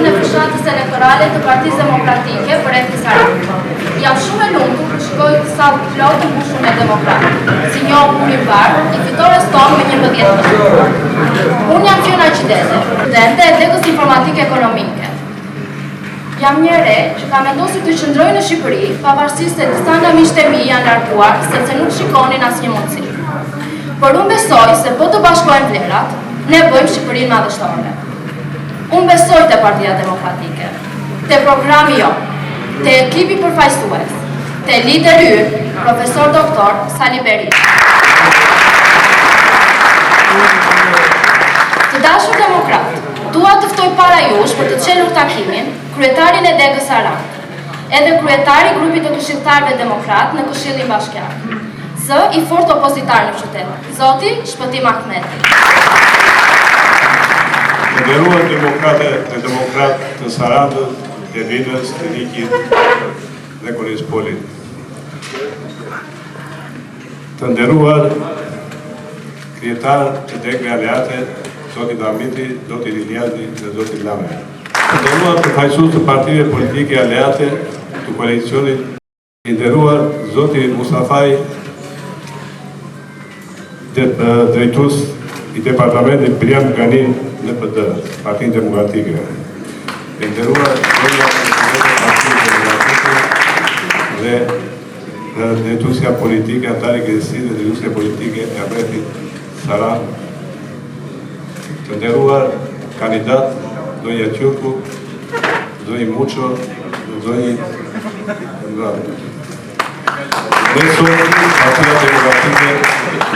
e fushatës elektorale të Partisë Demokratike për Eti Sarandë. Jam shumë e lumtur për shkoj sallë të plotë të mbushur me demokratë, si një umimbar, i fitores tonë me 11%. Unë jam Fiona Qidete, studente e Dekës Informatike Ekonomike. Jam një re që ka vendosur të qëndroj në Shqipëri, pavarësisht se disa nga miqtë e mi janë larguar, sepse nuk shikonin asnjë mundësi. Por unë besoj se po të bashkohen vlerat, ne bëjmë Shqipërinë madhështore. Unë besoj te Partia Demokratike, te programi jo, te ekipi përfaqësues, te lideri ynë, profesor doktor Sali Berisha. Të dashur demokrat, dua të ftoj para jush për të çelur takimin kryetarin e Degës Sarandë, edhe kryetari i grupit të këshilltarëve demokrat në Këshillin Bashkiak. Zë i fort opozitar në qytet, Zoti shpëtim Ahmeti. Të nderuar demokrate dhe demokrat të Sarandës, të Vinës, të Nikit dhe Konispolit. Të nderuar kryetar të Degëve Aleate, Zoti Dhamiti, Zoti Liliani dhe Zoti Lame. Të nderuar përfaqësues të partive politike aleate të koalicionit, të nderuar Zoti Mustafaj, drejtues i departamentit Priam Ganin në PD, Partinë Demokratike. Të nderuar zonja presidente e Partisë Demokratike dhe drejtuesja politike, antari Gjesi dhe drejtuesja politike e Abretit Sarandë. Të nderuar kandidat zonja Qyrku, zonji Muço, zonji Ndrado. Ne sot, Partia Demokratike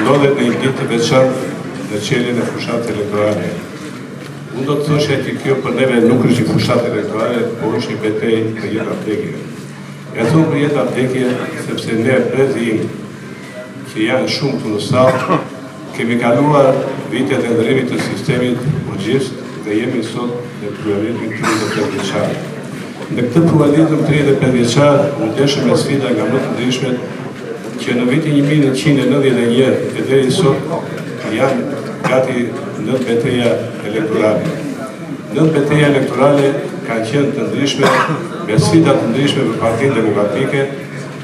ndodhet në një ditë të veçantë në çeljen e fushatës elektorale. Unë do të thoshe që kjo për neve nuk është një fushatë elektorale, por është një betejë për jetë vdekje. E thonë për jetë vdekje sepse ne brezim që janë shumë të në sallë, kemi kaluar vitet e ndërrimit të sistemit urgjist dhe jemi sot në pluralizmin 35 vjeçar. Në këtë pluralizëm 35 vjeçar, u ndeshëm me sfida nga më të ndryshmet që në vitin 1991 e deri sot janë gati 9 betejë elektorale. 9 betejë elektorale kanë qenë të ndryshme, me sfida të ndryshme për Partinë Demokratike,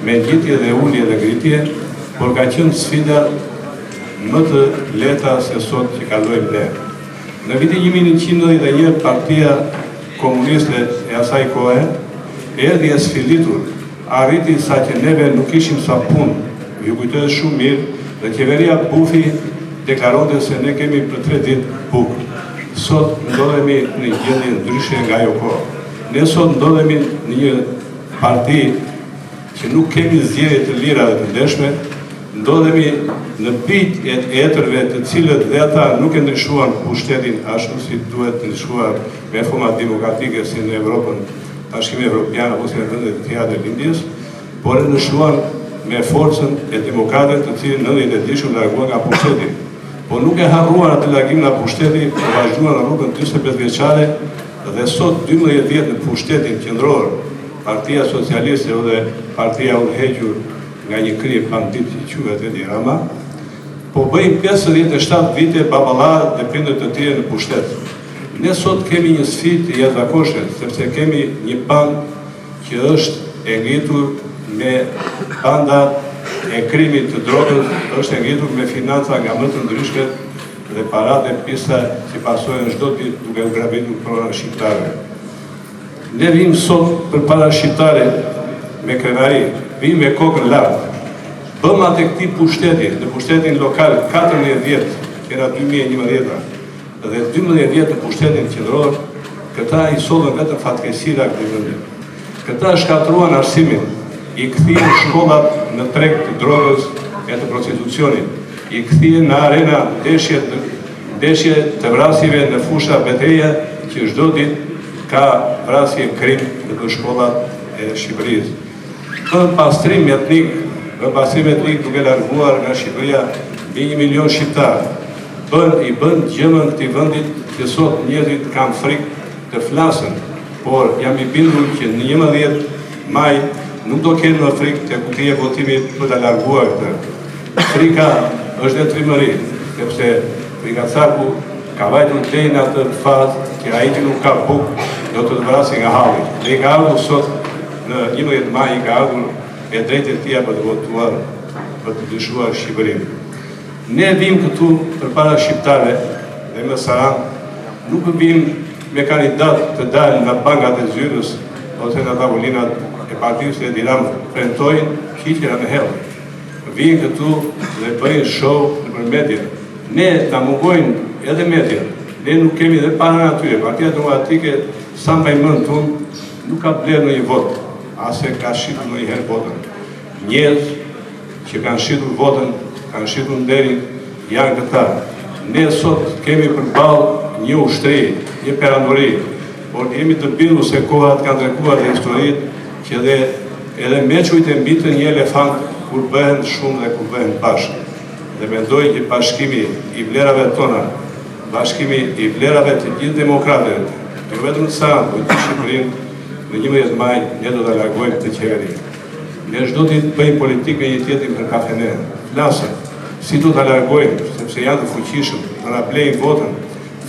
me ngjitje dhe ulje dhe ngritje, por kanë qenë sfida më të lehta se sot që kalojmë ne. Në vitin 1991 Partia Komuniste e asaj kohe erdhi e sfilitur, arriti sa që neve nuk ishim sa punë, ju kujtohet shumë mirë, dhe qeveria Bufi deklaronte se ne kemi për 3 ditë bukë. Sot ndodhemi në një gjendje ndryshe nga ajo kohë. Ne sot ndodhemi në një parti që nuk kemi zgjedhje të lira dhe të ndeshme, ndodhemi në bijtë e etërve të cilët dhe ata nuk e ndryshuan pushtetin ashtu si duhet të ndryshuar me format demokratike si në Evropën, Bashkimi Evropian apo si në vendet të tjera të lindjes, por e ndryshuan me forcën e demokratëve të cilën në 90 ditë larguan nga pushteti. Po nuk e harruan atë largim nga pushteti, por vazhduan rrugën 45 vjeçare dhe sot 12 vjet në pushtetin qendror, Partia Socialiste dhe Partia udhëhequr nga një kri pandit që quhet Edi Rama, po bëjmë 57 vite baballa dhe prindër të tjerë në pushtet. Ne sot kemi një sfidë të jashtëzakonshme, sepse kemi një band që është e ngritur me banda e krimit të drogës, është e ngritur me financa nga më të ndryshmet dhe paratë e pista që pasojnë çdo ditë duke u gravitur prona shqiptare. Ne vim sot për para shqiptare me krevari, vim me kokën lartë. Bëm atë këtij pushteti, në pushtetin lokal 14 vjet, që era 2011, dhe 12 vjet në pushtetin qendror, këta i sollën vetëm fatkeqësira këtij vendi. Këta shkatruan arsimin, i kthyen shkollat në treg të drogës e të prostitucionit, i kthyen në arena ndeshje të vrasjeve në fusha beteje që çdo ditë ka vrasje krim në shkollat e Shqipërisë. Bën pastrim etnik duke larguar nga Shqipëria mbi 1 milion shqiptar. I bën gjëmën këtij vendit që sot njerëzit kanë frikë të flasin, por jam i bindur që në 11 maj nuk do kenë më frikë të kutija votimit për të larguar këtë. Frika është e trimëri, sepse Frika Caku ka vajtur deri në atë fazë që ai nuk ka bukë do të vrasi nga halli. Dhe i ka ardhur sot në 11 maj i ka ardhur e drejtë e tia për të votuar, për të dyshuar Shqipërinë. Ne vim këtu përpara shqiptarëve dhe me Saran, nuk vim me kandidat të dalë nga bankat e zyrës ose nga tavolinat e partisë e Diram premtojnë hiqjen në hell. Vim këtu dhe bëjnë show nëpër media. Ne ta mungojnë edhe media. Ne nuk kemi dhe para atyre. Partia Demokratike sa më mend tonë nuk ka blerë në një vot, ase ka shitur në një herë votën. Njerëz që kanë shitur votën, kanë shitur nderin, janë këta. Ne sot kemi përballë një ushtri, një perandori, por jemi të bindur se kohrat kanë treguar dhe historitë që edhe meçujt e mbitën një elefant kur bëhen shumë dhe kur bëhen bashkë. Dhe mendoj që bashkimi i vlerave tona, bashkimi i vlerave të gjithë demokratëve, jo vetëm sa për të Shqipërinë, në 11 maj ne do të largojmë të qeverinë. Ne çdo ditë bëjmë politikë me një tjetrin për kafene. Flasim si do ta largojmë, sepse janë të fuqishëm, do na blejnë votën.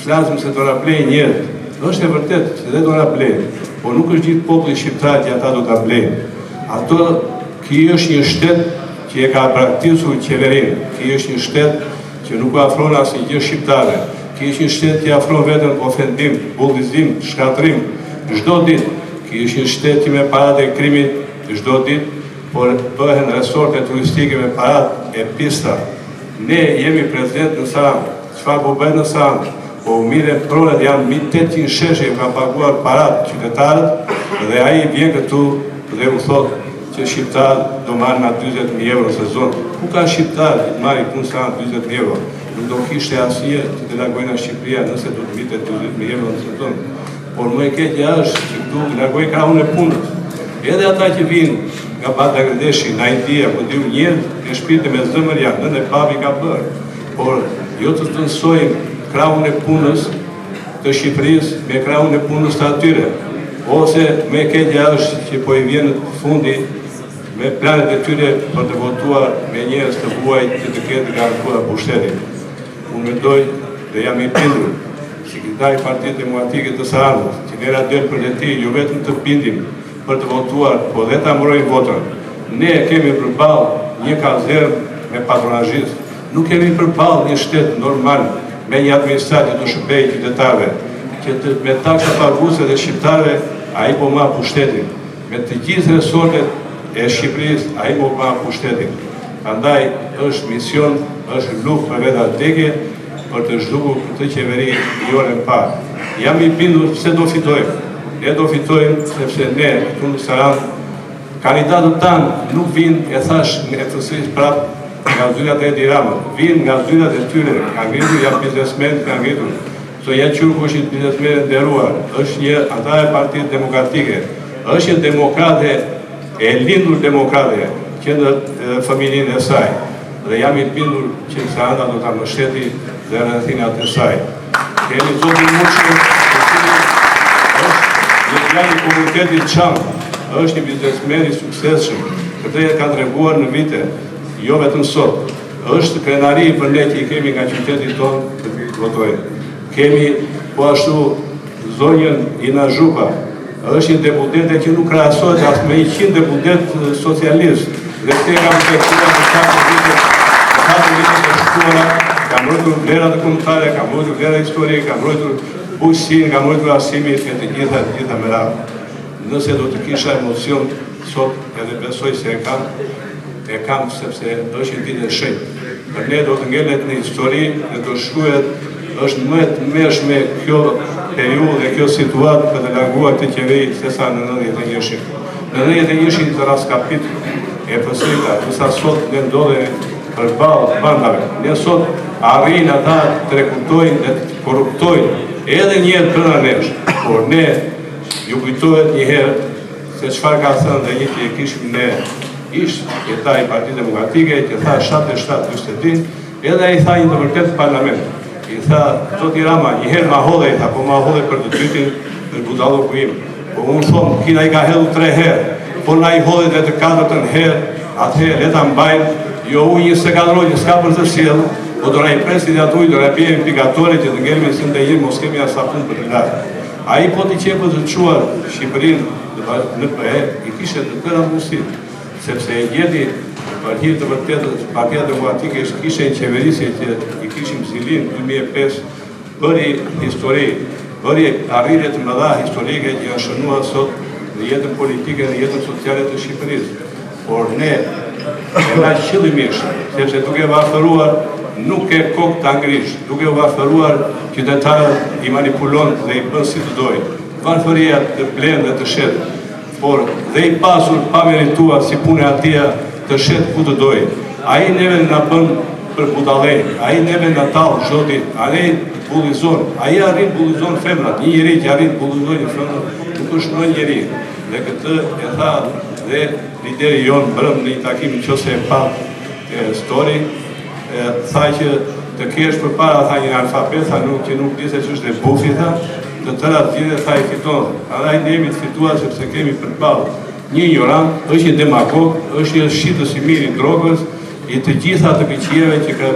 Flasim se do na blejnë njerëz. Është e vërtetë se do na blejnë, por nuk është gjithë populli shqiptar që ata do ta blejnë. Ato ky është një shtet që e ka praktikosur qeverinë. Ky është një shtet që nuk afron asnjë gjë shqiptare. Ky është një shtet që afron vetëm ofendim, bullizim, shkatrim çdo ditë. Ky është një shtet që me paratë e krimit çdo ditë, por bëhen resorte turistike me paratë e pista. Ne jemi prezent në Saran. Çfarë po bëhet në Saran? Po mire pronet janë 800 sheshe që kanë paguar paratë qytetarët dhe ai vjen këtu dhe u thotë që shqiptarët do marrin nga 40.000 euro në sezon. Ku ka shqiptarë që marrin punë sa 40.000 euro? Nuk do kishte asnjë që të largojnë nga Shqipëria nëse do të vitet 40.000 euro në sezon. Por më e keqja është që këtu largojnë krahun e punës. Edhe ata që vinë nga Bangladeshi, nga India, po diu njerëz që shpirti me zemër janë, nënë e papi ka bërë. Por jo të ndësojmë krahun e punës të Shqipërisë me krahun e punës të atyre. Ose me keqja është që po i vjen në fundi me planet e tyre për të votuar me njerëz të huaj që të ketë garantuar pushtetin. Unë mendoj dhe jam i bindur, sekretari i Partisë Demokratike të Saranës, që ne del për ti, jo vetëm të bindim për të votuar, po dhe ta mbrojmë votën. Ne kemi përballë një kazernë me patronazhist, nuk kemi përballë një shtet normal me një administratë të shërbejë qytetarëve, që me taksa paguese dhe shqiptarëve ai po marr pushtetin. Me të gjithë resortet e Shqipërisë ai po marr pushtetin. Prandaj është mision, është luftë për vetë vdekje për të zhdukur këtë qeveri jorën parë. Jam i bindur se do fitojmë. Ne do fitojmë sepse ne këtu në Saran kandidatët tanë nuk vinë, e thash në thjesht prapë nga zyrat e Diramës, vinë nga zyrat e tyre, ka ngritur janë biznesmen, ka ngritur. Sonja Qurku është një biznesmen nderuar, është një antar e Partisë Demokratike, është një demokrate e lindur demokrate që në familjen e saj. Dhe jam i bindur që Saranda do ta mbështeti dhe rrethinat e saj. Kemi zotin Muçi, një plan i komunitetit Çam, është një biznesmen i suksesshëm. Këtë e ka treguar në vite, jo vetëm sot. Është krenari për ne që i kemi nga qyteti tonë të votojnë. Kemi po ashtu zonjën Ina Zhupa, është një deputete që nuk krahasohet as me 100 deputet socialist. Dhe te ka përfektuar në 4 vite të shkuara, ka mbrojtur vlerat e kombëtare, ka mbrojtur vlerat historike, ka mbrojtur bujqësinë, ka mbrojtur arsimin e të gjitha me radhë. Nëse do të kisha emocion sot, edhe besoj se e kam sepse është një ditë e shenjtë. Për ne do të ngelet në histori dhe do shkruhet është më të mëshme kjo periudhë dhe kjo situatë për të larguar këtë qeveri se sa në 91-shin. Në 91-shin të raskapit e përsëritur, sa sot ne ndodhemi përballë bandave. Ne sot arrin ata të rekrutojnë dhe të korruptojnë edhe një herë brenda nesh, por ne ju kujtohet një herë se çfarë ka thënë dhe një që e kishim ne ishte jeta i Partisë Demokratike që tha 77-49, edhe ai tha një të vërtetë parlament. I tha, zoti Rama, një herë ma hodhe, i tha, po ma hodhe për të dytin në budalloku im. Po unë thonë, kina i ka hedhu 3 herë, po na i hodhe dhe të 4-ën herë, atëherë, leta mbajnë, jo u një sekadroj, një s'ka për të sjellë, po do na i presit atë ujë, do na pjejmë implikatore që të ngelmi së ndë mos kemi as sapun për të lartë. Ai po t'i qepë të quar Shqipërinë në PE, i kishe të tëra mundësit, sepse e gjeti Partia të vërtetës, Partia Demokratike kishe në qeverisje që i kishim zilin 2005, bëri histori, bëri arritje të mëdha historike që janë shënuar sot në jetën politike, në jetën sociale të Shqipërisë. Por ne e na qëllimisht, sepse duke varfëruar nuk e kokë të angrish, duke varfëruar qytetarët i manipulon dhe i bën si të dojnë. Varfëria të blenë dhe të shetë, por dhe i pasur pa merituar si punë e atia të shetë ku të dojnë. A i neve në bën për budalejnë, a i neve në talë zhotit, a i bullizon, a i arrin bullizon femrat, një njeri që arrin bullizon një femrat, nuk është në njeri. Dhe këtë e tha dhe lideri jonë bërëm në një takim në qëse e pa story, tha që të kesh për para, tha një alfabet, tha që nuk dise që është e bufi, tha, të tëra të tjede, tha i fiton. Adha i nemi të fitua sepse kemi përbalë një ignorant, është një demagog, është një shqitës i mirë i drogës, i të gjitha të këqijeve që ka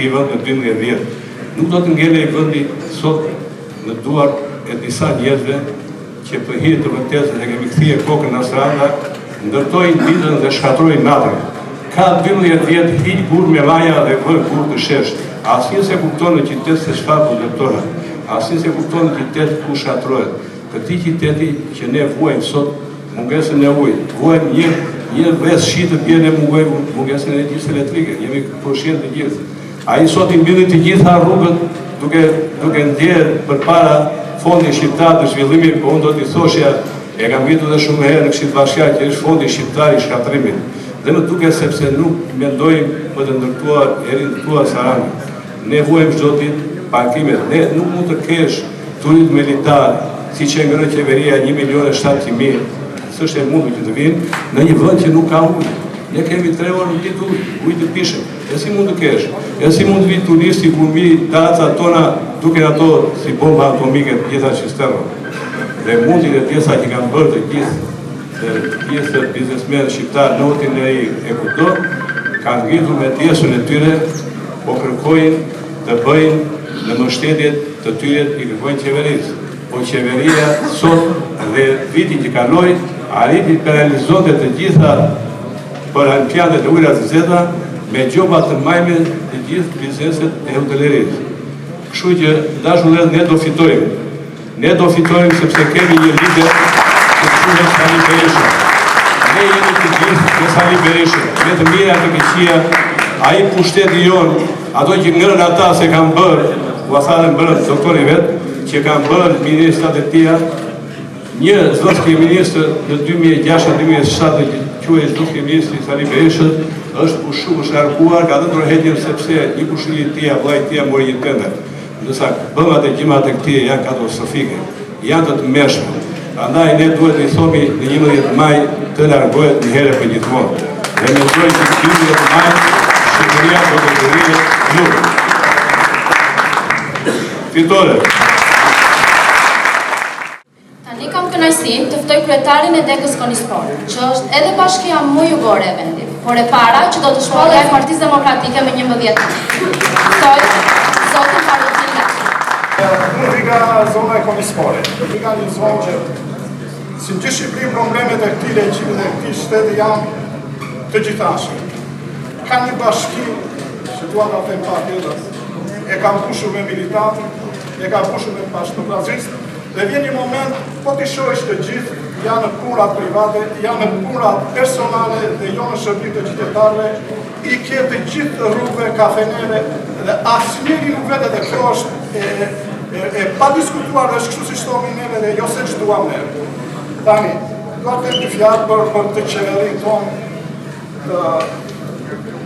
i vënd në 2010. Nuk do të ngele i vëndi sot në duar e disa njerëzve që për hirë të vërtesën e kemi këthije kokën në stranda, ndërtojnë ditën dhe shkatrojnë natën. Ka 12 vjetë hiq burë me laja dhe vërë burë të sheshtë. Asin se kuptonë në qytetë se shfarë për dërtojnë. Asin se kuptonë në qytetë ku shatrojnë. Këti qyteti që ne vuajmë sot mungesën e ujë. Vuajmë një vez shqitë bjene mungesën e gjithë elektrike. Jemi përshinë të gjithë. A i sot i mbilit të gjitha rrugët duke ndjerë për para fondi shqiptar të zhvillimit, po unë do t'i thoshja, e kam vitu dhe shumë herë në Këshillit Bashkiak që është fondi shqiptar i shkatrimit. Dhe më duke sepse nuk mendojmë për të ndërtuar e rindërtuar Sarandë. Ne vuajmë çdo ditë bankimet. Ne nuk mund të kesh turizm militar, si që ngërë qeveria 1.700.000, s'është e mundur që të vinë, në një vend që nuk ka ujë. Ne kemi 3 orë në ditë ujë të pishëm. E si mund të kesh? E si mund të vinë turisti ku mbi dacat tona duke ato si bomba atomike të gjitha cisterna. Dhe mundin e pjesa që kanë bërë të gjithë biznesmenë shqiptarë në otin e kudo, kanë ngritur me pjesën e tyre, po kërkojnë të bëjnë në mbështetjet të tyre i kërkojnë qeverisë. Po qeveria sot dhe vitin që kaloi arriti të realizonte të gjitha për olimpiadet e ujërat të zeta me gjoba të majme të gjithë bizneset e hotelerisë. Kështu që dashur ne do fitojmë. Ne do fitojmë sepse kemi një lider të quhet Sali Berisha. Ne jemi të gjithë me Sali Berisha, me të mira të këqija, ai pushteti jonë, ato që ngërën ata se kanë bërë, u athalën bërën doktori vetë, që kanë bërë ministrat e tia, një zotëski ministrë në 2006-2007 që quhet zotëski ministri Sali Berisha, është pushu, është arkuar, ka dhënë rrëhetjen sepse një pushuri tia, vllai tia mori një tender. Nësa bëmat e gjimat e këtije janë katastrofike, janë të të meshme. Andaj ne duhet të i thomi në 11 maj të largohet një herë për gjithmonë. Dhe me dojë që 12 maj, Shqipëria do të dërihet ju. Fitore. Tani kam kënaqësinë të ftoj kryetarin e Degës Konispor, që është edhe bashkia më jugore e vendit, por e para që do të shpallë e Partisë Demokratike me 11 maj. Zotin Faruqin Laçi. Unë nga zona e Konispore, nga një zonë që si në Shqipëri problemet e këtij regjimi dhe këtij shteti janë të gjithashme. Ka një bashki, që dua ta them pak tjetër, e kam pushur me militantë, e kam pushur me bashkëpunëtorë, dhe vjen një moment, po t'i shohësh të gjithë, janë në punrat private, janë në punrat personale dhe jo në shërbim të qytetarëve, i ke të gjithë rrugëve, kafeneve, dhe asnjëri nuk vete dhe kjo është e pa diskutuar dhe është kështu si shtomi neve dhe jo se që duam neve. Tani, duar të një fjarë për të qeverin tonë të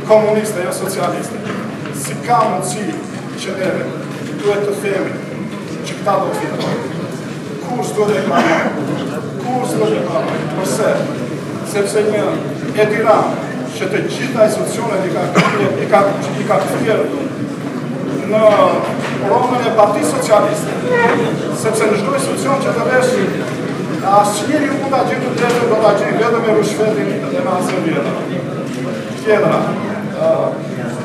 komuniste, jo socialiste. Si ka mundësi që neve duhet të themi që këta do të fitojnë. Kurs duhet e parë, kurs duhet e parë. Përse? Sepse një e Tiranë, që të gjitha institucionet i ka këthjerë në pronën e Partisë Socialiste, sepse në çdo institucion që të vesh, asnjëri mund ta gjejë të drejtën, do ta gjejë vetëm me rushfetin dhe me asnjë vjetra. Tjetra,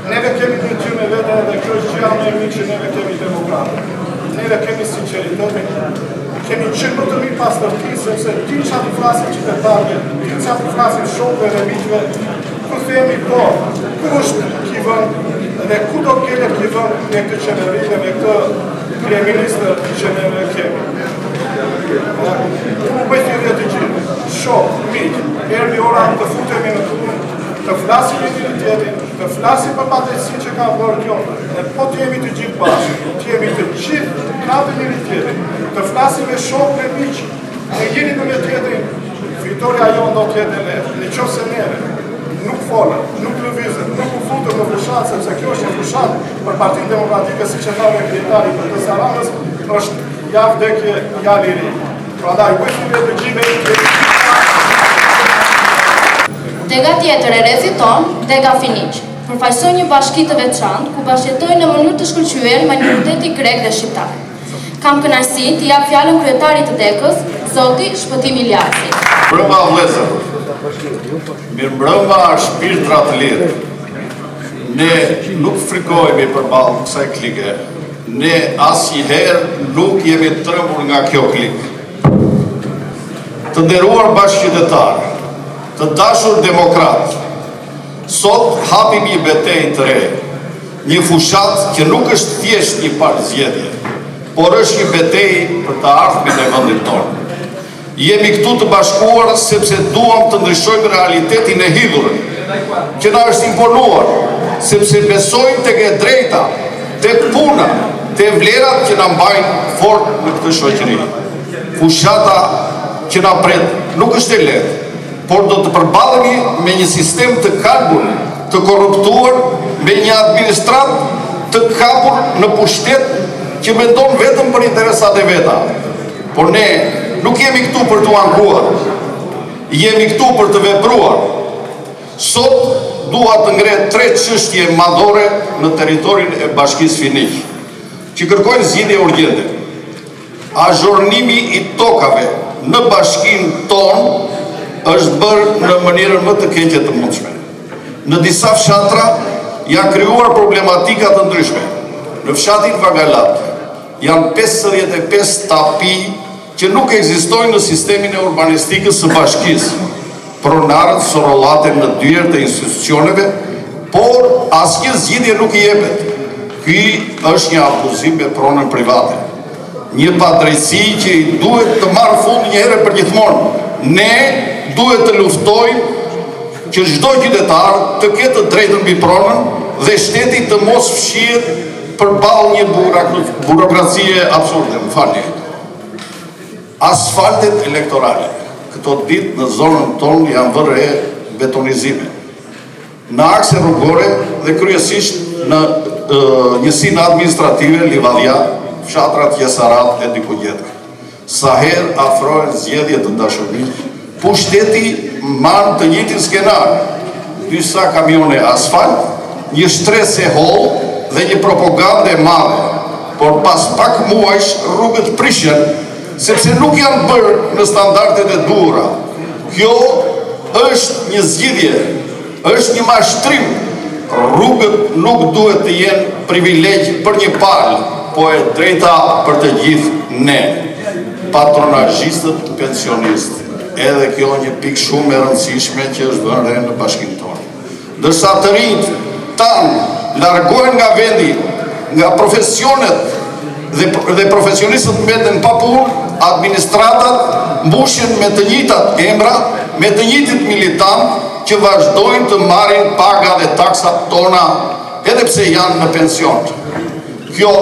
neve kemi një gjë me vete dhe kjo është gjëja më e mirë që neve kemi demokratë. Neve kemi sinqeritetin, kemi qenë më të mirë pas tërti, sepse ti që ati flasin qytetarëve, ti që ati flasin shokëve dhe miqve, ku themi po, ku është ki vënd, dhe ku do kele ki vënd me këtë qeverile, me këtë kryeministë që ne kemi. Ku bëjtë dhe të gjithë, shokë, miqë, erdi ora të futemi në të punë, të flasim një një tjetin, të flasim për padrejtësinë që ka bërë kjo, dhe po të jemi të gjithë bashkë, të jemi të gjithë të krapë një tjetin, të flasim me shokë me miqë, e jeni në me tjetin, fitoria jonë do tjetë e lehtë, në qofë se neve, nuk folën, nuk lëvizën, nuk u futën në fushatë, sepse kjo është një fushatë për Partinë Demokratike, si që thave krijtari për të Saranës, është ja vdekje, ja liri. Prandaj, bëjtëve të gjime Dega tjetër e rezit tonë, Dega Finiq, përfaqësoj një bashki të veçantë ku bashkëjetojnë në mënyrë të shkëlqyer minoriteti grek dhe shqiptar. Kam kënaqësi të jap fjalën kryetarit të Dekës, zoti Shpëtim Iljasi. Mbrëmba vëllezër, mirëmbrëmba shpirtra të lirë. Ne nuk frikohemi përballë kësaj klike. Ne asnjëherë nuk jemi trembur nga kjo klikë. Të nderuar bashkëqytetarë, të dashur demokrat, sot hapim një betejë të re, një fushat që nuk është thjesht një palëzgjedhje, por është një betejë për të ardhmen e vendit tonë. Jemi këtu të bashkuar sepse duam të ndryshojmë realitetin e hidhur, që na është imponuar, sepse besojmë tek e drejta, tek puna, tek vlerat që na mbajnë fort në këtë shoqëri. Fushata që na pret nuk është e lehtë, por do të përballemi me një sistem të kalbur, të korruptuar, me një administrat të kapur në pushtet që mendon vetëm për interesat e veta. Por ne nuk jemi këtu për të ankuar, jemi këtu për të vepruar. Sot dua të ngre 3 çështje madhore në territorin e Bashkisë Finiq, që kërkojnë zgjidhje urgjente. Azhornimi i tokave në bashkinë tonë është bërë në mënyrën më të keqe të mundshme. Në disa fshatra janë krijuar problematika të ndryshme. Në fshatin Vagalat janë 55 tapi që nuk ekzistojnë në sistemin e urbanistikës së bashkisë. Pronarët sorollaten në dyert e institucioneve, por asnjë zgjidhje nuk i jepet. Ky është një abuzim me pronën private. Një padrejtësi që i duhet të marrë fund një herë për gjithmonë. Ne duhet të luftojmë që çdo qytetar të ketë të drejtën mbi pronën dhe shteti të mos fshihet përballë një burokracie absurde. Më falni. Asfaltet elektorale këto ditë në zonën tonë janë vërre betonizime. Në akse rrugore dhe kryesisht në njësinë administrative Livadja, fshatrat Jesarat e Dikugjetka. Sa herë afrohen zgjedhjet të dashurisë, pushteti marrë të njëjtin skenar. Disa kamione asfalt, një shtres e holl dhe një propagandë e madhe. Por pas pak muajsh rrugët prishen, sepse nuk janë bërë në standardet e duhura. Kjo është një zgjidhje, është një mashtrim. Rrugët nuk duhet të jenë privilegj për një palë, po e drejta për të gjithë ne, patronazhistët pensionistë. Edhe kjo një pikë shumë e rëndësishme që është vënë re në bashkinë tonë. Dërsa të rinjt tanë largohen nga vendi, nga profesionet dhe profesionistët mbeten pa punë, administratat mbushen me të njëjtat emra, me të njëjtit militant që vazhdojnë të marrin paga dhe taksat tona edhe pse janë në pension. Kjo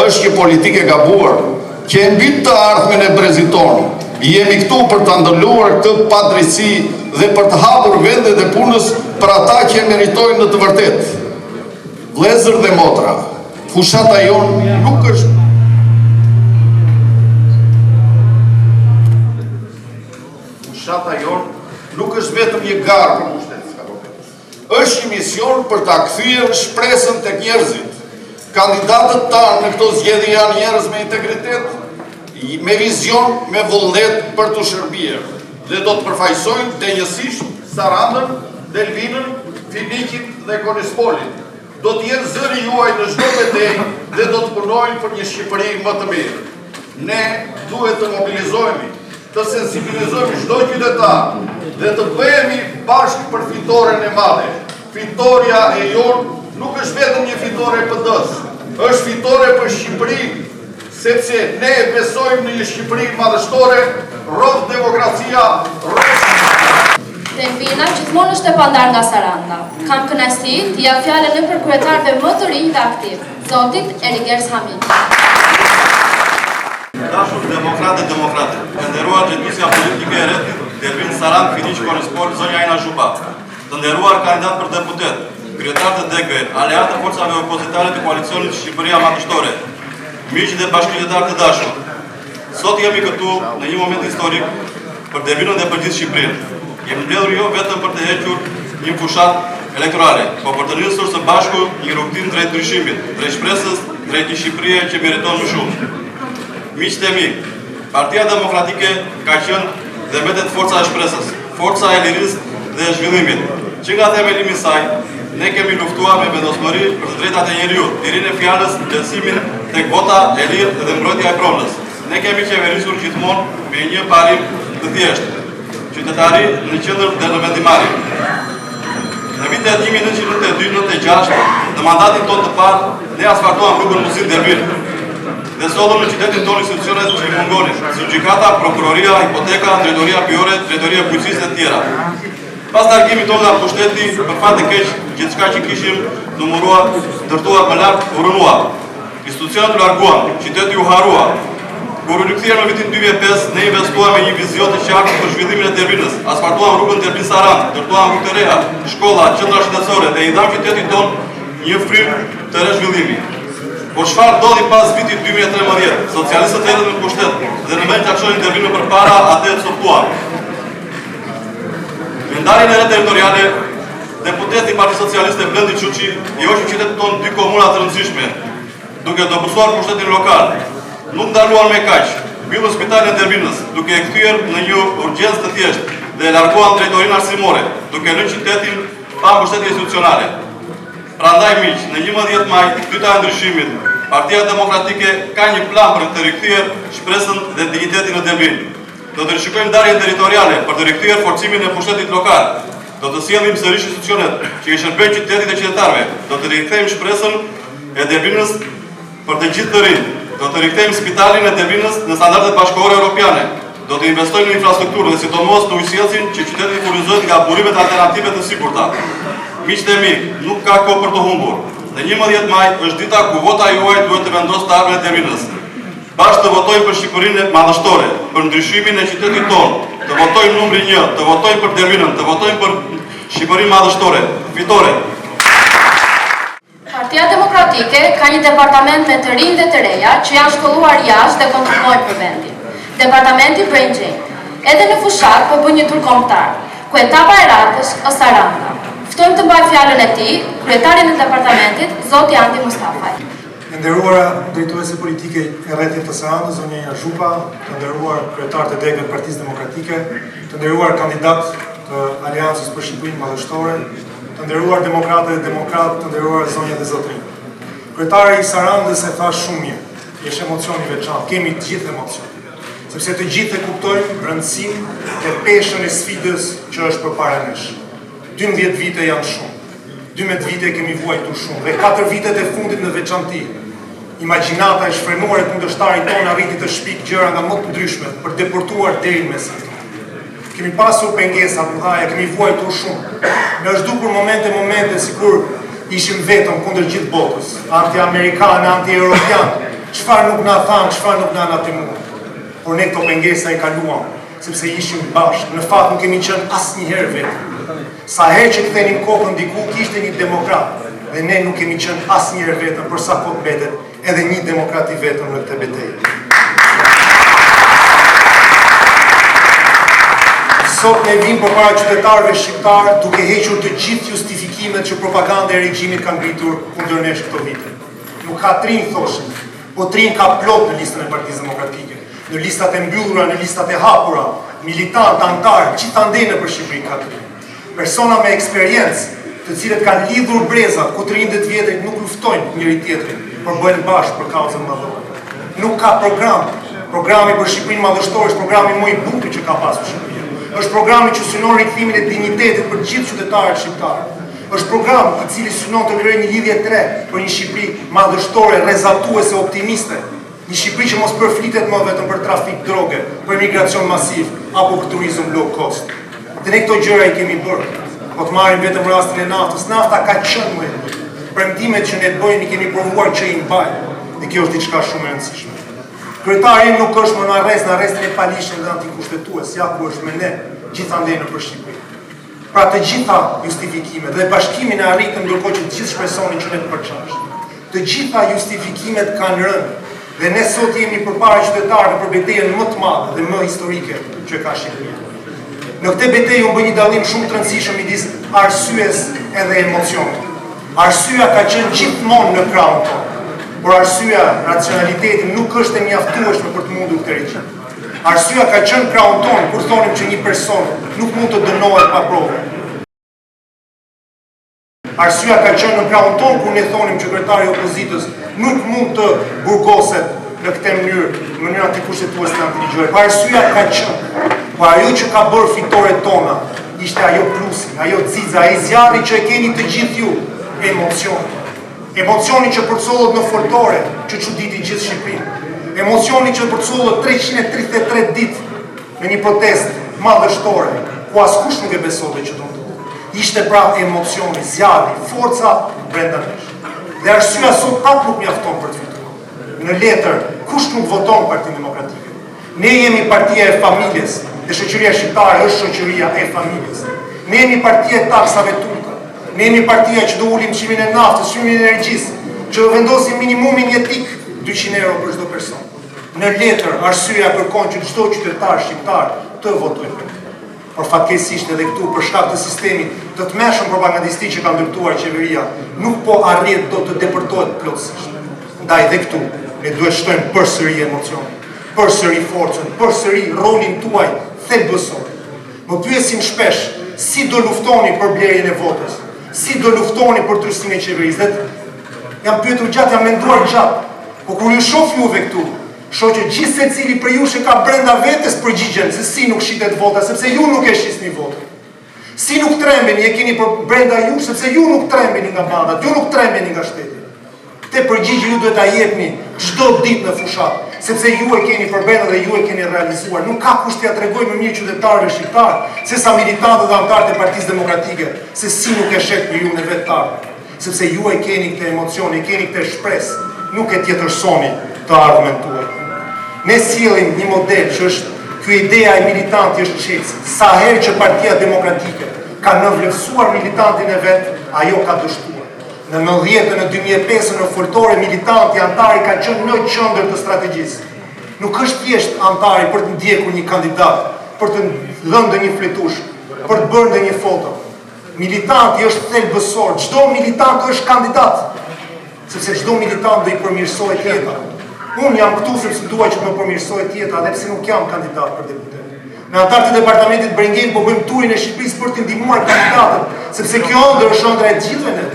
është një politikë e gabuar që e mbyt të ardhmen e brezit tonë. Jemi këtu për të ndëluar këtë padrejtësi dhe për të hapur vendet e punës për ata që e meritojnë në të vërtetë. Vëllezër dhe motra, fushata jonë nuk është vetëm një garë për pushtetin. Është një mision për ta kthyer shpresën tek njerëzit. Kandidatët tanë në këto zgjedhje janë njerëz me integritet, me vizion, me vullnet për të shërbyer dhe do të përfaqësojnë denjësisht Sarandën, Delvinën, Finiqin dhe Konispolin. Do të jenë zëri juaj në çdo betejë dhe do të punojnë për një Shqipëri më të mirë. Ne duhet të mobilizohemi, të sensibilizojmë çdo qytetar dhe të bëhemi bashkë për fitoren e madhe. Fitoria e jonë nuk është vetëm një fitore e PD-s, është fitore për Shqipërinë, sepse ne besojmë në një Shqipëri madhështore, rrof demokracia, rrof. Tempina gjithmonë është e pandar nga Saranda. Kam kënaqësi t'i jap fjalën nëpër kryetarëve më të rinj dhe aktiv, zotit Erigers Hamid. Dashur demokrate, të nderuar gjetësia politike e ret, Dervin Sarand, Finiq Korespol, zonja Ajna Zhupa, të nderuar kandidat për deputet, kryetar të DG, aleat të forcave opozitare të koalicionit Shqipëria Madhështore, miq dhe bashkëqytetarë të dashur. Sot jemi këtu në një moment historik për Dervinën dhe për gjithë Shqipërinë. Jemi mbledhur jo vetëm për të hequr një fushat elektorale, por për të nisur së bashku një rrugtim drejt ndryshimit, drejt shpresës, drejt një Shqipërie që meriton më shumë. Miqtë e mi, Partia Demokratike ka qenë dhe mbetet forca e shpresës, forca e lirisë dhe e zhvillimit. Që nga themelimi i saj, ne kemi luftuar me vendosmëri për të drejtat e njeriut, lirinë e fjalës, besimin tek vota e lirë dhe mbrojtja e pronës. Ne kemi qeverisur gjithmonë me një parim të thjeshtë, qytetari në qendër dhe në vendimarrje. Në vitet 1992-96, në mandatin tonë të parë, ne asfaltuam rrugën Musin-Dervin dhe sollëm në qytetin tonë institucionet që i mungonin, si gjykata, prokuroria, hipoteka, drejtoria pyjore, drejtoria bujqësisë dhe tjera. Pas largimit tonë nga pushteti, për fat të keq, gjithçka që kishim numëruar, ndërtuar më lart, u rënua. Institucionet u larguan, qyteti u harua. Kur u rikthyer në vitin 2005, ne investuam me një vizion të qartë për zhvillimin e Dervinës. Asfaltuam rrugën Dervin-Sarand, ndërtuam rrugë të reja, shkolla, qendra shëndetësore dhe i dham qytetit tonë një frymë të rezhvillimi. Por çfarë ndodhi pas vitit 2013? Socialistët erdhën në pushtet dhe në vend të çojnë Dervinën përpara, atë e coptuan. Në ndarjen e re territoriale, deputeti i Partisë Socialiste Blendi Çuçi i hoqi qytetin tonë dy komuna të rëndësishme, duke dobësuar pushtetin lokal. Nuk ndaluan me kaq, mbyllën spitalin e Dervinës, duke e kthyer në një urgjencë të thjeshtë dhe larguan drejtorinë arsimore, duke lënë qytetin pa mbështetje institucionale. Prandaj miq, në 11 maj, dyta e ndryshimit, Partia Demokratike ka një plan për të rikthyer shpresën dhe dignitetin në Dervin. Do të rishikojmë ndarjen territoriale për të rikthyer forcimin e pushtetit lokal. Do të sjellim sërish institucionet që i shërbejnë qytetit dhe qytetarëve. Do të rikthejmë shpresën e Dervinës për të gjithë të rinj. Do të rikthejmë spitalin e Dervinës në standardet bashkëkohore europiane. Do të investojmë në infrastrukturë dhe sidomos në ujësjelljen që qyteti furnizohet nga burimet alternative të sigurta. Miqtë e mi, nuk ka kohë për të humbur. Në 11 maj është dita ku vota juaj duhet të vendosë të ardhmen e Dervinës. Bashkë të votojmë për Shqipërinë madhështore, për ndryshimin e qytetit tonë, të votojmë numri 1, të votojmë për Dervinën, të votojmë për Shqipërinë madhështore. Fitore! Partia Demokratike ka një departament me të rinj dhe të reja që janë shkolluar jashtë dhe kontribuojnë për vendin. Departamenti Brain Drain. Edhe në fushat po bën një tur kombëtar, ku etapa e radhës është Saranda. Ftojmë të mbaj fjalën e tij, kryetarin e departamentit, zoti Andi Mustafaj. Të nderuara drejtuese politike e rrethit të Sarandës, zonja Ajna Zhupa, të nderuar kryetar të DG të Partisë Demokratike, të nderuar kandidat të Aleancës për Shqipërinë Madhështore, të nderuar demokratë dhe demokratë, të nderuar zonja dhe zotrinj. Kryetari i Sarandës e tha shumë mirë, është emocion i veçantë, kemi të gjithë emocion. Sepse të gjithë e kuptojmë rëndësinë dhe peshën e sfidës që është përpara nesh. 12 vite janë shumë. 12 vite kemi vuajtur shumë dhe 4 vitet e fundit në veçanti. Imagjinata e shfrenuar e kundërshtarit tonë arriti të shpik gjëra nga më të ndryshmet për deportuar deri në mesin tonë. Kemi pasur pengesa të mëdha, kemi vuajtur shumë. Në është dukur momente sikur ishim vetëm kundër gjithë botës, anti-amerikanë, anti-europian. Çfarë nuk na thanë, çfarë nuk na ndihmuan. Por ne këto pengesa e kaluam, sepse ishim bashkë. Në fakt nuk kemi qenë asnjëherë vetëm. Sa herë që kthenim kokën diku, kishte një demokrat, dhe ne nuk kemi qenë asnjëherë vetëm, për sa kohë mbetet edhe një demokrat i vetëm në këtë betejë. Sot ne vim përpara qytetarëve shqiptar duke hequr të gjithë justifikimet që propaganda e regjimit ka ngritur kundër nesh këto vite. Nuk ka trinj thoshin, po trinj ka plot në listën e Partisë Demokratike, në listat e mbyllura, në listat e hapura, militant, antar, gjithandej për Shqipëri ka trinj. Persona me eksperiencë, të cilët kanë lidhur brezat, ku të rinjtë të vjetrit nuk luftojnë njëri tjetrin, por bëhen bashkë për kauzën madhore. Nuk ka program Programi për Shqipërinë madhështore është programi më i bukur që ka pasur Shqipëria. Është programi që synon rikthimin e dinjitetit për të gjithë qytetarët shqiptarë. Është program i cili synon të krijojë një lidhje tre për një Shqipëri madhështore, rrezatuese, optimiste. Një Shqipëri që mos përflitet më vetëm për trafik droge, për migracion masiv apo për turizëm low cost. Dhe ne këto gjëra i kemi bërë. Po të marrim vetëm rastin e naftës. Nafta ka qenë më e mirë. Premtimet që ne bëjmë i kemi provuar që i mbajmë. Dhe kjo është diçka shumë e rëndësishme. Kryetari nuk është më në arrestin e palishëm dhe antikushtetues, ja ku është me ne, gjithandej në Shqipëri. Pra të gjitha justifikimet dhe bashkimin e arritëm ndërkohë që të gjithë shpresonin që ne të përçashëm. Të gjitha justifikimet kanë rënë dhe ne sot jemi përpara qytetarëve për betejën më të madhe dhe më historike që ka Shqipëria. Në këtë betejë u bë një dallim shumë të rëndësishëm midis arsyes edhe emocionit. Arsyeja ka qenë gjithmonë në krahun tonë. Por arsyeja, racionaliteti nuk është e mjaftueshme për të mundur këtë regjim. Arsyeja ka qenë krahun tonë kur thonim që një person nuk mund të dënohet pa provë. Arsyeja ka qenë në krahun tonë kur ne thonim që kryetari i opozitës nuk mund të burgoset në këtë mënyrë antikushtetuese dhe antiligjore. Po arsyeja ka qenë, po ajo që ka bërë fitoret tona ishte ajo plusi, ajo xixa, ai zjarri që e keni të gjithë ju, emocioni. Emocioni që përcollet në foltore, që çuditi gjithë Shqipërinë. Emocioni që përcollet 333 ditë në një protestë madhështore, ku askush nuk e besonte që do ndodhte. Ishte pra emocioni, zjarri, forca brenda nesh. Dhe arsyeja sot pak nuk mjafton për të fituar. Në letër, kush nuk voton Partinë Demokratike? Ne jemi partia e familjes, dhe shoqëria shqiptare është shoqëria e familjes. Ne jemi partia e taksave turka. Ne jemi partia që do ulim çmimin e naftës, çmimin e energjisë, që do vendosim minimumin jetik 200 euro për çdo person. Në letër, arsyeja kërkon që çdo qytetar shqiptar të votojë. Por fatkeqësisht edhe këtu për shkak të sistemit të tmeshëm propagandistik që ka ndërtuar qeveria, nuk po arrit dot të depërtohet plotësisht. Ndaj dhe këtu ne duhet shtojmë përsëri emocionin, përsëri forcën, përsëri rolin tuaj thelbësor. Më pyesim shpesh si do luftoni për blerjen e votës. Si do luftoni për ndryshimin e qeverisë? Jam pyetur gjatë, jam menduar gjatë. Po kur ju shoh juve këtu, shoh që gjithë secili prej jush ka brenda vetes përgjigjen se si nuk shitet vota, sepse ju nuk e shisni votën. Si nuk trembeni, e keni për brenda jush, sepse ju nuk trembeni nga bandat, ju nuk trembeni nga shteti. Te përgjigje ju duhet ta jepni çdo ditë në fushat, sepse ju e keni përbrenda dhe ju e keni realizuar. Nuk ka kush t'ia tregoj më mirë qytetarëve shqiptar se sa militantët dhe anëtarët e Partisë Demokratike, se si nuk e shet për ju në vetë, sepse ju e keni këtë emocion, e keni këtë shpresë, nuk e tjetërsoni të ardhmen tuaj. Ne sjellim një model që është ky ideja e militantit është çelësi. Sa herë që Partia Demokratike ka nënvlerësuar militantin e vet, ajo ka dështuar. Në 90-ën, në 2005-ën, në foltore, militanti, antari ka qenë në qendër të strategjisë. Nuk është thjesht antari për të ndjekur një kandidat, për të dhënë një fletush, për të bërë një foto. Militanti është thelbësor, çdo militant është kandidat, sepse çdo militant do i përmirësohet jeta. Unë jam këtu sepse dua që të më përmirësohet jeta, edhe pse nuk jam kandidat për deputet. Në antarët e departamentit Brengen po bëjmë turin e Shqipërisë për të ndihmuar kandidatët, sepse kjo ëndër është ëndra e gjithëve ne.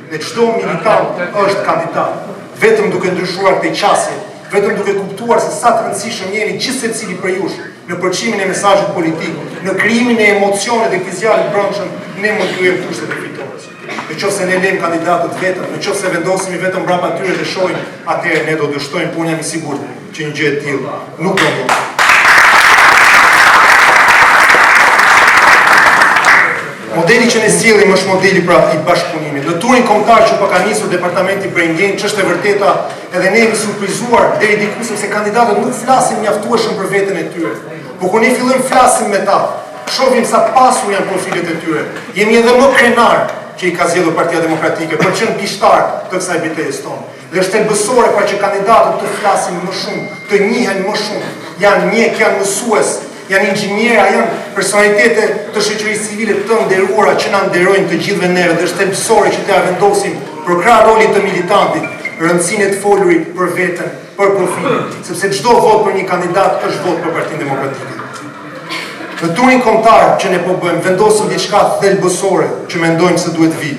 Dhe çdo militant është kandidat, vetëm duke ndryshuar këtë qasje, vetëm duke kuptuar se sa të rëndësishëm jeni gjithë secili për jush në përçimin e mesazhit politik, në krijimin e emocioneve dhe fizikale brendshëm, ne mund t'ju jepim kushtet e fitores. Nëse ne lëm kandidatët vetëm, nëse vendosemi vetëm brapa tyre dhe shohim, atëherë ne do dështojmë, por jam i sigurt që një gjë e tillë nuk do ndodhë. Modeli që ne sjellim është modeli pra i bashkëpunimit. Në turin kombëtar që ka nisur departamenti Brengen, ç'është e vërteta, edhe ne jemi surprizuar deri diku sepse kandidatët nuk flasin mjaftueshëm për veten e tyre. Por kur ne fillojmë flasim me ta, shohim sa pasur janë profilet e tyre. Jemi edhe më krenar që i ka zgjedhur Partia Demokratike për qenë pishtar të kësaj betejës tonë. Dhe është thelbësore pra që kandidatët të flasin më shumë, të njihen më shumë, janë mjek, janë mësues, janë inxhiniera, janë personalitete të shoqërisë civile të nderuara që na nderojnë të gjithëve neve dhe është thelbësore që t'ia vendosim për krah rolit të militantit, rëndësinë e të folurit për veten, për profitin, sepse çdo vot për një kandidat është vot për Partinë Demokratike. Në turin kombëtar që ne po bëjmë, vendosim diçka thelbësore që mendojmë se duhet vi.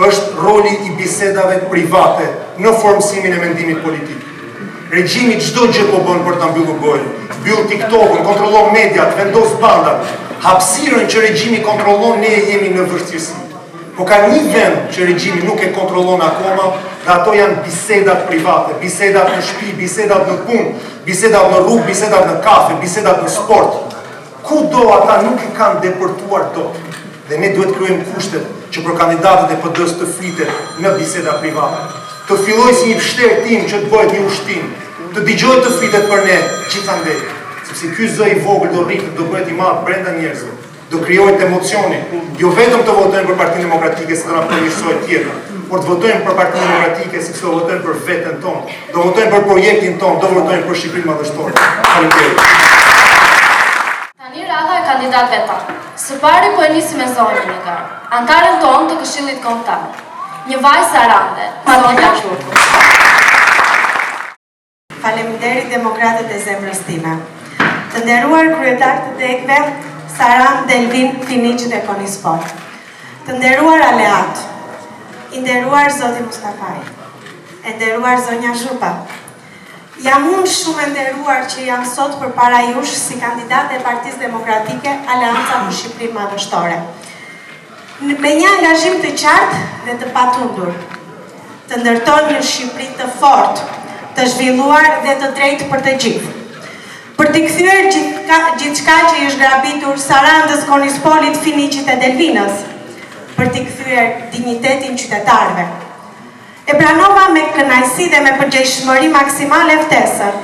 Është roli i bisedave private në formësimin e mendimit politik. Regjimi çdo gjë po bën për ta mbyllur gojën. Mbyll TikTokun, kontrollon mediat, vendos bandat. Hapësirën që regjimi kontrollon, ne jemi në vështirësi. Po ka një vend që regjimi nuk e kontrollon akoma, dhe ato janë bisedat private, bisedat në shtëpi, bisedat në punë, bisedat në rrugë, bisedat në kafe, bisedat në sport. Kudo ata nuk i kanë depërtuar dot. Dhe ne duhet kryejmë kushtet që për kandidatët e PD-s të flitet në biseda private. Të filloj si një pështer tim që të bëhet një ushtim, të dëgjoj të flitet për ne gjithandej. Sepse ky zë i vogël do rritet, do bëhet i madh brenda njerëzve. Do krijohet emocioni, jo vetëm të votojmë për Partinë Demokratike se do na përmirësojë tjetër, por të votojmë për Partinë Demokratike sepse do votojmë për veten tonë, do votojmë për projektin tonë, do votojmë për Shqipërinë madhështore. Faleminderit. Tani radha e kandidatëve tanë. Së pari po e nisim me zonjën e garë. Antarën tonë të Këshillit Kombëtar. Një vajzë Sarande, Sonja Zhurku. Faleminderit demokratët e zemrës time. Të nderuar kryetar të degëve, Sarand Delvin Finiqit e Konispor. Të nderuar aleat, i nderuar Zoti Mustafaj, e nderuar zonja Zhupa. Jam unë shumë e nderuar që jam sot përpara jush si kandidate e Partisë Demokratike Aleanca për Shqipërinë Madhështore. Me një angazhim të qartë dhe të patundur, të ndërton një Shqipëri të fortë, të zhvilluar dhe të drejtë për të gjithë. Për të kthyer gjithçka që i është grabitur Sarandës, Konisporit, Finiqit e Delvinës, për të kthyer dinjitetin qytetarëve. E pranova me kënaqësi dhe me përgjegjshmëri maksimale ftesën,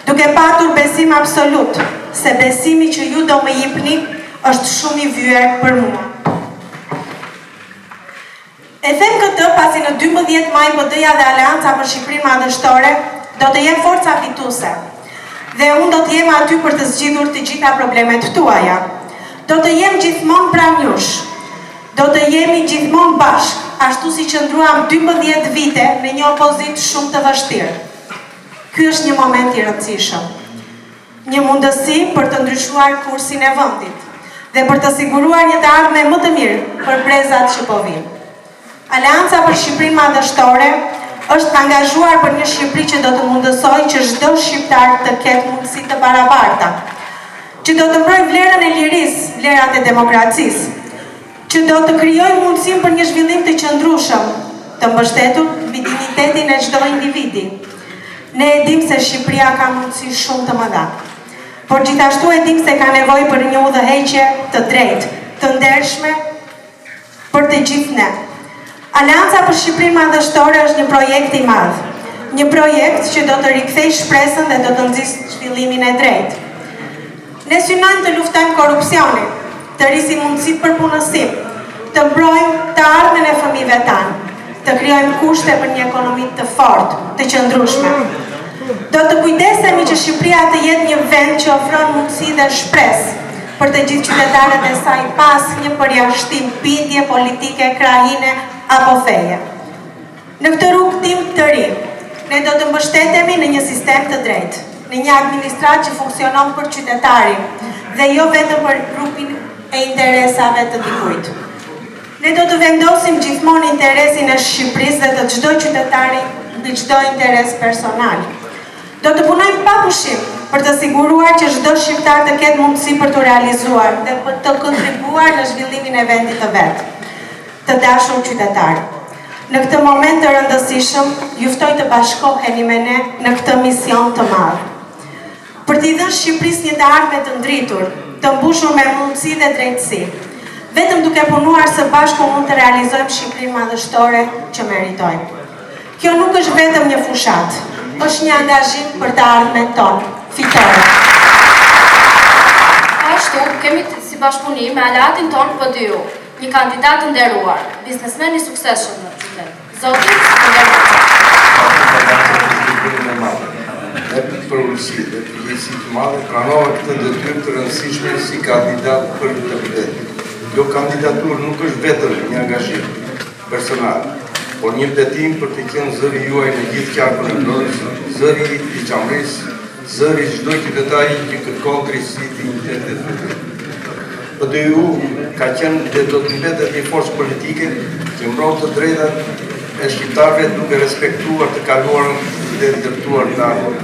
duke patur besim absolut se besimi që ju do më jepni është shumë i vyer për mua. E them këtë pasi në 12 maj PD-ja dhe Aleanca për Shqipërinë Madhështore do të jenë forca fituese. Dhe unë do të jem aty për të zgjidhur të gjitha problemet tuaja. Do të jem gjithmonë pranë jush. Do të jemi gjithmonë bashkë, ashtu si që ndruam 12 vite në një opozit shumë të vështirë. Ky është një moment i rëndësishëm. Një mundësi për të ndryshuar kursin e vendit dhe për të siguruar një të ardhme më të mirë për brezat që po vinë. Aleanca për Shqipërinë Madhështore është angazhuar për një Shqipëri që do të mundësoj që çdo shqiptar të ketë mundësi të barabarta, që do të mbrojë vlerën e lirisë, vlerat e demokracisë, që do të krijojë mundësinë për një zhvillim të qëndrueshëm, të mbështetur mbi dinjitetin e çdo individi. Ne e dim se Shqipëria ka mundësi shumë të mëdha, por gjithashtu e dim se ka nevojë për një udhëheqje të drejtë, të ndershme për të gjithë ne. Aleanca për Shqipërinë Madhështore është një projekt i madh. Një projekt që do të rikthejë shpresën dhe do të nxjisë zhvillimin e drejtë. Ne synojmë të luftojmë korrupsionin, të rrisim mundësitë për punësim, të mbrojmë të ardhmen e fëmijëve tanë, të krijojmë kushte për një ekonomi të fortë, të qëndrueshme. Do të kujdesemi që Shqipëria të jetë një vend që ofron mundësi dhe shpresë për të gjithë qytetarët e saj pas një përjashtim bindje politike, krahine apo feje. Në këtë rrugëtim të ri, ne do të mbështetemi në një sistem të drejtë, në një administratë që funksionon për qytetarin dhe jo vetëm për grupin e interesave të dikujt. Ne do të vendosim gjithmonë interesin e Shqipërisë dhe të çdo qytetari mbi çdo interes personal. Do të punojmë pa pushim për të siguruar që çdo shqiptar të ketë mundësi për të realizuar dhe për të kontribuar në zhvillimin e vendit të vet. Të dashur qytetar, në këtë moment të rëndësishëm, ju ftoj të bashkoheni me ne në këtë mision të madh. Për t'i dhënë Shqipërisë një të ardhme të ndritur, të mbushur me mundësi dhe drejtësi. Vetëm duke punuar së bashku mund të realizojmë Shqipërinë Madhështore që meritojmë. Kjo nuk është vetëm një fushat, është një angazhim për të ardhmen tonë, fitore. Ashtu, kemi si bashkëpunim me aleatin tonë PD-ju, një kandidat të nderuar, biznesmen i suksesshëm në qytet. Zoti Ne për urësi dhe përgjithësi të madhe pranova këtë detyrë të rëndësishme si kandidat për të qytetit. Jo kandidaturë nuk është vetëm një angazhim personal, por një betim për të qenë zëri juaj në gjithë qarkun e Vlorës, zëri i Qamrisë, zëri çdo qytetari që kërkon drejtësi, dinjitet dhe drejtësi. PD-ju ka qenë dhe do të mbetet një forcë politike që mbron të drejtat e shqiptarëve duke respektuar të kaluarën dhe ndërtuar të ardhurën.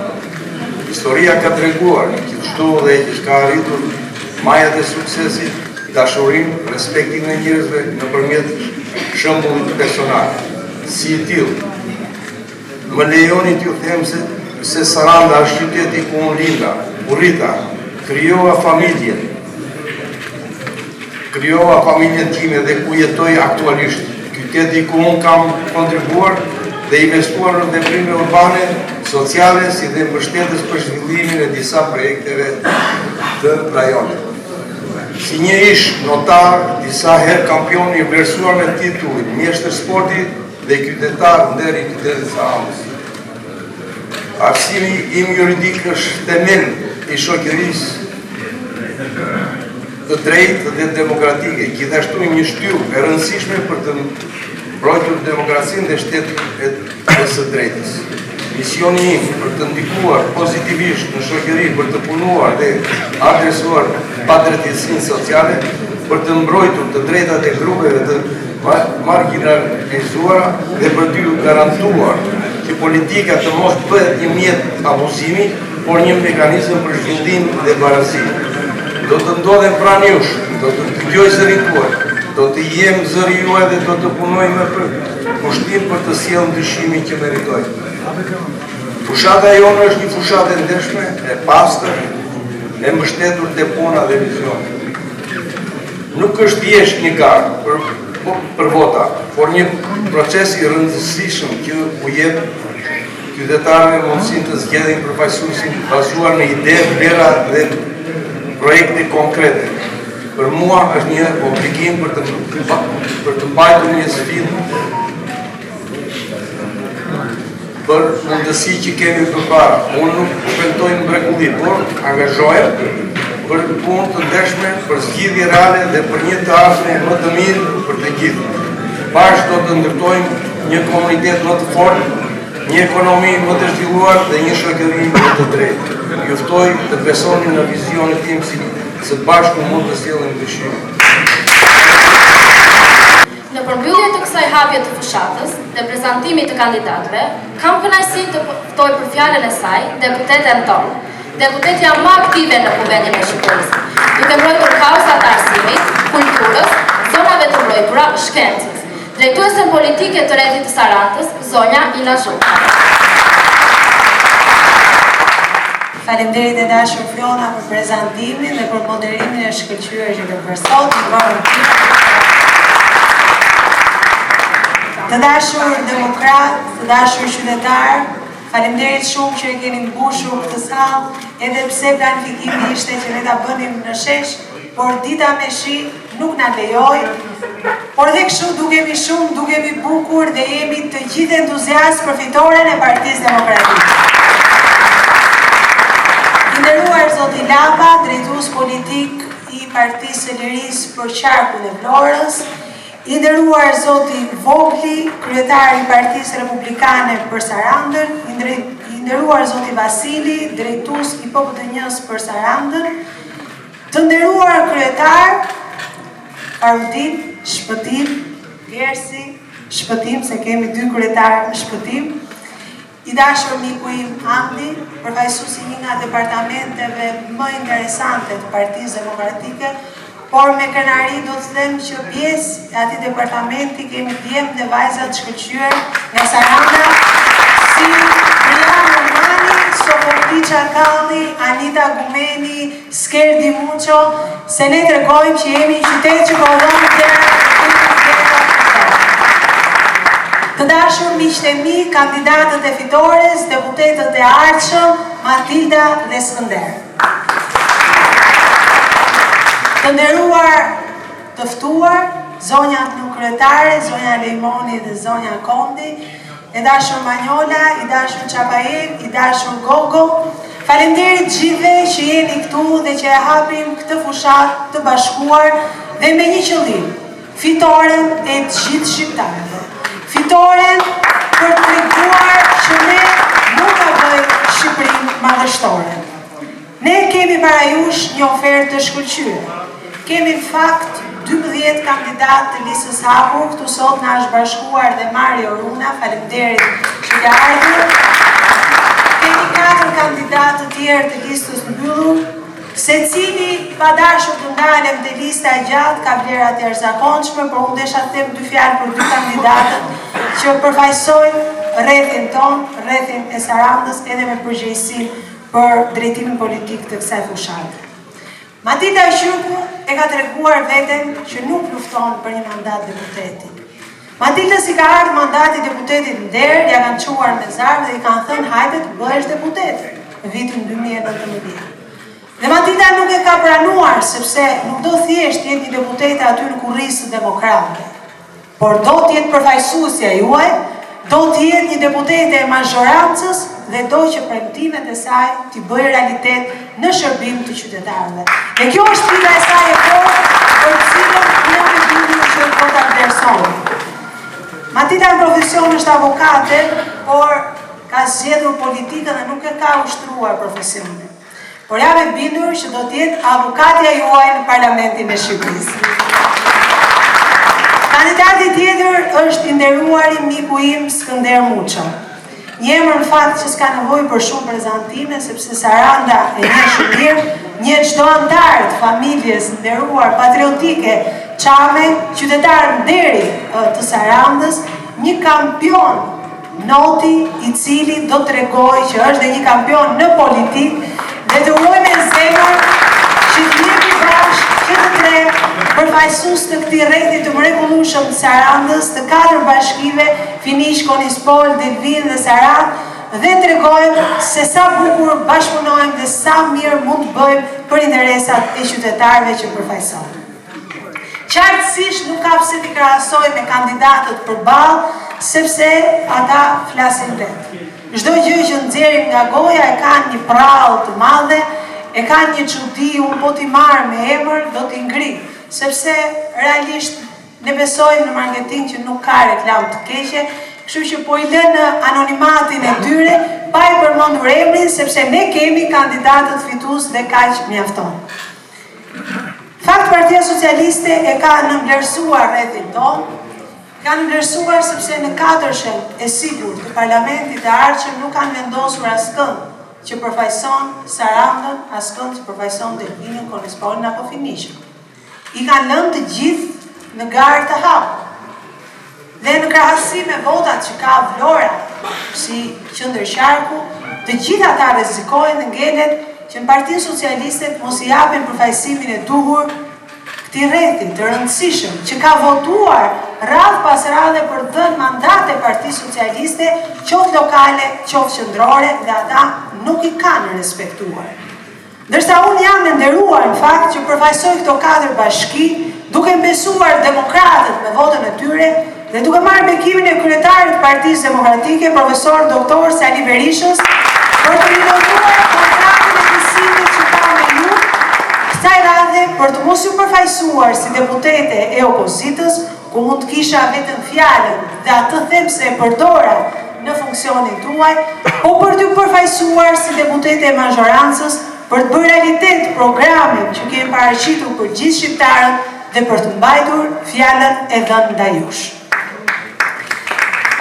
Historia ka treguar që çdo dhe që ka arritur majat e suksesit, dashurinë, respektin e njerëzve nëpërmjet shembullit personal. Si i tillë, më lejoni t'ju them se Saranda është qyteti ku unë linda, u rrita, krijova familjen time dhe ku jetoj aktualisht. Qyteti ku unë kam kontribuar dhe investuar në veprime urbane, sociale, si dhe mbështetës për zhvillimin e disa projekteve të rajonit. Si një ish notar, disa herë kampion i vlerësuar me titull mjeshtër sporti dhe qytetar ndër i qytetit Sarandës. Arsimi im juridik është themel i shoqërisë të drejtë dhe demokratike, gjithashtu një shtyllë e rëndësishme për të mbrojtur demokracinë dhe shtetin e së drejtës. Misioni im për të ndikuar pozitivisht në shoqëri, për të punuar dhe adresuar padrejtësinë sociale, për të mbrojtur të drejtat e grupeve të marginalizuara dhe për të garantuar që politika të mos bëhet një mjet abuzimi, por një mekanizëm për zhvillim dhe barazi. Do të ndodhem pranë jush, do të dëgjoj zërin tuaj, do të jem zëri juaj dhe do të punoj me kushtim për të sjellë ndryshimin që meritojmë. Fushata jonë është një fushatë e ndershme, e pastër, e mbështetur te puna dhe vizioni. Nuk është thjesht një garë për vota, por një proces i rëndësishëm që u jep qytetarëve mundësinë të zgjedhin përfaqësuesin bazuar në ide, vlera dhe projekte konkrete. Për mua është një obligim për të mbajtur një sfidë për mundësi që kemi përpara. Unë nuk premtoj mrekulli, por angazhohem për punë të ndershme, për zgjidhje reale dhe për një të ardhme më të mirë për të gjithë. Bashkë do të ndërtojmë një komunitet më të fortë, një ekonomi më të zhvilluar dhe një shoqëri më të drejtë. Ju ftoj të besoni në vizionin tim se bashkë mund të sjellim ndryshim. Në përmbyllje të kësaj hapje të fushatës dhe prezantimit të kandidatëve, kam kënaqësinë të ftoj për fjalën e saj deputeten tonë, deputetja më aktive në Kuvendin e Shqipërisë, duke mbrojtur kauzat e arsimit, kulturës, zonave të mbrojtura, shkencës, drejtuesen politike të Retit të Sarandës, zonja Ina Zhupa. Faleminderit e dashur Fiona për prezantimin dhe për moderimin e shkëlqyer që ke bërë sot. Të dashur demokrat, të dashur qytetar, faleminderit shumë që e keni mbushur këtë sallë, edhe pse planifikimi ishte që ne ta bënim në shesh, por dita me shi nuk na lejoi. Por dhe kështu dukemi shumë, dukemi bukur dhe jemi të gjithë entuziast për fitoren e Partisë Demokratike. I nderuar zoti Lapa, drejtues politik i Partisë së Lirisë për qarkun e Vlorës, i nderuar zoti Vogli, kryetar i Partisë Republikane për Sarandën, i nderuar zoti Vasili, drejtues i PPD-s për Sarandën, të nderuar kryetar Arudin, Shpëtim, Gersi, Shpëtim, se kemi 2 kryetar në Shpëtim, i dashur miku im Andi, përfaqësuesi një nga departamenteve më interesante të Partisë Demokratike, por me kënaqësi do të them që pjesë e atij departamenti kemi djemt dhe vajza të shkëlqyer nga Saranda, si Briana Mani, Sofotiça Kalli, Anita Gumeni, Skerdi Muço, se ne tregojmë që jemi një qytet që kohon të dashur miqtë e mi, kandidatët e fitores, deputetët e ardhshëm, Matilda dhe Skënder. Të nderuar të ftuar, zonja kryetare, zonja Lejmoni dhe zonja Kondi, i dashur Manjola, i dashur Çapajev, i dashur Gogo, faleminderit gjithëve që jeni këtu dhe që e hapim këtë fushat të bashkuar dhe me një qëllim, fitoren e të gjithë shqiptarëve. Fitoren për të treguar që ne nuk ka bëjmë Shqipërinë madhështore. Ne kemi para jush një ofertë të shkëlqyer. Kemi në fakt 12 kandidat të listës hapur, këtu sot na është bashkuar dhe Mario Runa, faleminderit që ka ardhur. Kemi 4 kandidatë të tjerë të listës mbyllur, secili pa dashur të ndalem te lista e gjatë ka vlera të jashtëzakonshme, por unë desha të them 2 fjalë për 2 kandidatët që përfaqësojnë rrethin ton, rrethin e Sarandës, edhe me përgjegjësi për drejtimin politik të kësaj fushate. Matilda Shyrku e ka treguar veten që nuk lufton për një mandat deputeti. Matilda si ka ardhur mandati deputetit nder, ja kanë çuar me zarf dhe i kanë thënë hajde të bëhesh deputet në vitin 2019. Dhe Matilda nuk e ka pranuar sepse nuk do thjesht jetë një deputete aty në kurrisë demokrate, por do të jetë përfaqësuesja juaj, do të jetë një deputete e mazhorancës dhe do që premtimet e saj t'i bëjë realitet në shërbim të qytetarëve. Dhe kjo është pika e saj e fortë për cilën ne të bindur që do ta vlerësojmë. Matilda në profesion është avokate, por ka zgjedhur politikën dhe nuk e ka ushtruar profesionin. Por jam e bindur që do të jetë avokatja juaj në Parlamentin e Shqipërisë. Kandidati tjetër është i nderuari miku im Skënder Muço. Një emër në fakt që s'ka nevojë për shumë prezantime, sepse Saranda e njeh shumë mirë, një çdo antar të familjes nderuar patriotike Çame, qytetar nderi të Sarandës, një kampion noti i cili do të tregojë që është dhe një kampion në politikë dhe të uroj me zemër që të jemi bashkë që të tre përfaqësues të këtij rrethi të mrekullueshëm të Sarandës, të 4 bashkive, Finish, Konispol, Delvin dhe Sarandë, dhe tregojmë se sa bukur bashkëpunojmë dhe sa mirë mund të bëjmë për interesat e qytetarëve që përfaqësojmë. Qartësisht nuk ka pse t'i krahasoj me kandidatët përballë, sepse ata flasin vetë. Çdo gjë që nxjerrim nga goja e ka një prallë të madhe, e ka një çudi, unë po t'i marr me emër, do t'i ngri, sepse realisht ne besojmë në marketing që nuk ka reklam të keqe, kështu që po i lënë anonimatin e tyre, pa i përmendur emrin, sepse ne kemi kandidatët fitues dhe kaq mjafton. Fakt Partia Socialiste e ka nënvlerësuar rrethin tonë, ka nënvlerësuar sepse në 4-shen e sigurt të Parlamentit të ardhshëm nuk kanë vendosur askënd që përfaqëson Sarandën, askënd që përfaqëson Delvinin, Konispolin apo Finishën. I kanë lënë të gjithë në garë të hapur. Dhe në krahasim me votat që ka Vlora, si qendërqarku, të gjithë ata rrezikojnë dhe ngelet që në Partinë Socialiste mos i japin përfaqësimin e duhur këtij rrethi të rëndësishëm që ka votuar radhë pas radhe për të dhënë mandate Partisë Socialiste, qoftë lokale, qoftë qendrore, dhe ata nuk i kanë respektuar. Ndërsa unë jam e nderuar në fakt që përfaqësoj këto 4 bashki, duke besuar demokratët me votën e tyre dhe duke marrë bekimin e kryetarit të Partisë Demokratike, profesor doktor Sali Berishës, për të rinovuar kontratën e besimit që ka me ju, kësaj radhe për të mos ju përfaqësuar si deputete e opozitës, ku mund të kisha vetëm fjalën dhe atë them se e përdora në funksionin tuaj, po për t'ju përfaqësuar si deputete e mazhorancës, për të bërë realitet programin që kemi paraqitur për gjithë shqiptarët dhe për të mbajtur fjalën e dhënë ndaj jush.